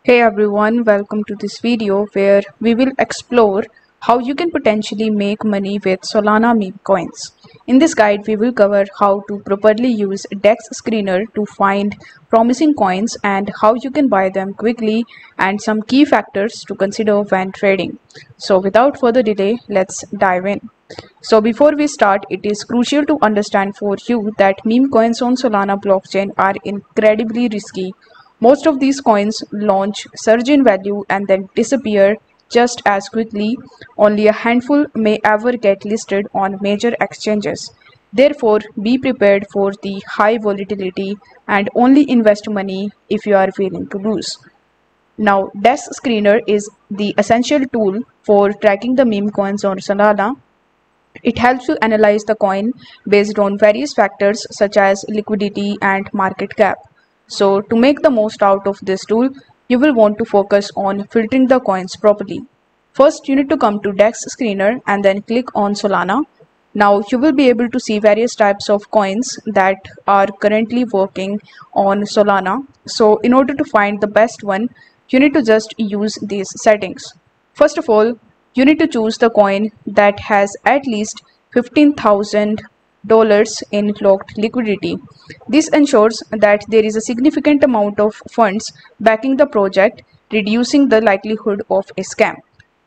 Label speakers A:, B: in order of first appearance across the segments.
A: Hey everyone, welcome to this video where we will explore how you can potentially make money with Solana Meme Coins. In this guide, we will cover how to properly use Dex Screener to find promising coins and how you can buy them quickly and some key factors to consider when trading. So without further delay, let's dive in. So before we start, it is crucial to understand for you that meme coins on Solana blockchain are incredibly risky. Most of these coins launch, surge in value, and then disappear just as quickly. Only a handful may ever get listed on major exchanges. Therefore, be prepared for the high volatility and only invest money if you are willing to lose. Now, Dex Screener is the essential tool for tracking the meme coins on Solana. It helps you analyze the coin based on various factors such as liquidity and market cap. So to make the most out of this tool, you will want to focus on filtering the coins properly. First, you need to come to Dex Screener and then click on Solana. Now you will be able to see various types of coins that are currently working on Solana. So in order to find the best one, you need to just use these settings. First of all, you need to choose the coin that has at least $15,000 in locked liquidity. This ensures that there is a significant amount of funds backing the project, reducing the likelihood of a scam.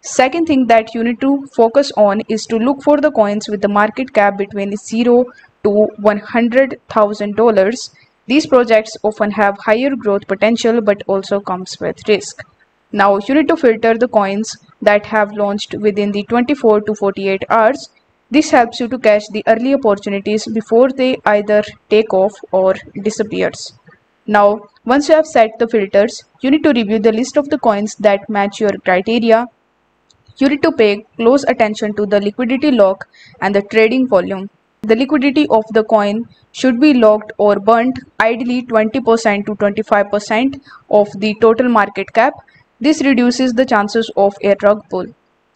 A: Second thing that you need to focus on is to look for the coins with the market cap between $0 to $100,000. These projects often have higher growth potential but also comes with risk. Now you need to filter the coins that have launched within the 24 to 48 hours. This helps you to catch the early opportunities before they either take off or disappears. Now, once you have set the filters, you need to review the list of the coins that match your criteria. You need to pay close attention to the liquidity lock and the trading volume. The liquidity of the coin should be locked or burnt, ideally 20% to 25% of the total market cap. This reduces the chances of a rug pull.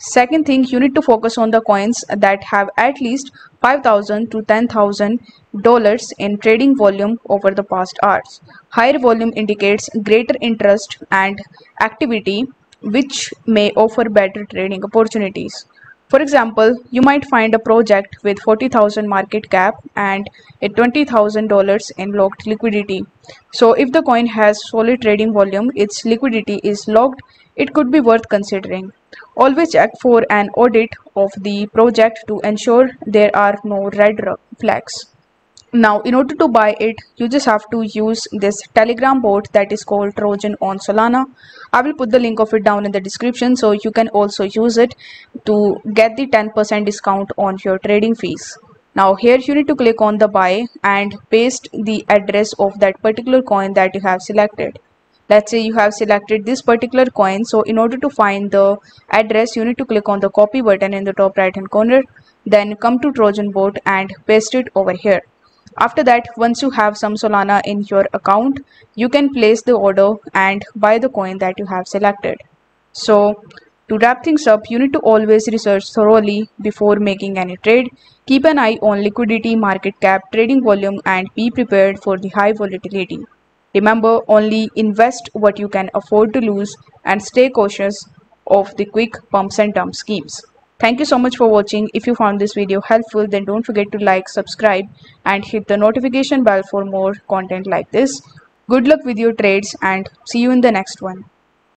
A: Second thing, you need to focus on the coins that have at least $5,000 to $10,000 in trading volume over the past hours. Higher volume indicates greater interest and activity, which may offer better trading opportunities. For example, you might find a project with 40,000 market cap and a $20,000 in locked liquidity. So if the coin has solid trading volume, its liquidity is locked, it could be worth considering. Always check for an audit of the project to ensure there are no red flags. Now, in order to buy it, you just have to use this Telegram bot that is called Trojan on Solana. I will put the link of it down in the description, so you can also use it to get the 10% discount on your trading fees. Now here you need to click on the buy and paste the address of that particular coin that you have selected. Let's say you have selected this particular coin, so in order to find the address, you need to click on the copy button in the top right hand corner, then come to Trojan bot and paste it over here. After that, once you have some Solana in your account, you can place the order and buy the coin that you have selected. So to wrap things up, you need to always research thoroughly before making any trade. Keep an eye on liquidity, market cap, trading volume, and be prepared for the high volatility. Remember, only invest what you can afford to lose and stay cautious of the quick pumps and dump schemes. Thank you so much for watching. If you found this video helpful, then don't forget to like, subscribe, and hit the notification bell for more content like this. Good luck with your trades and see you in the next one.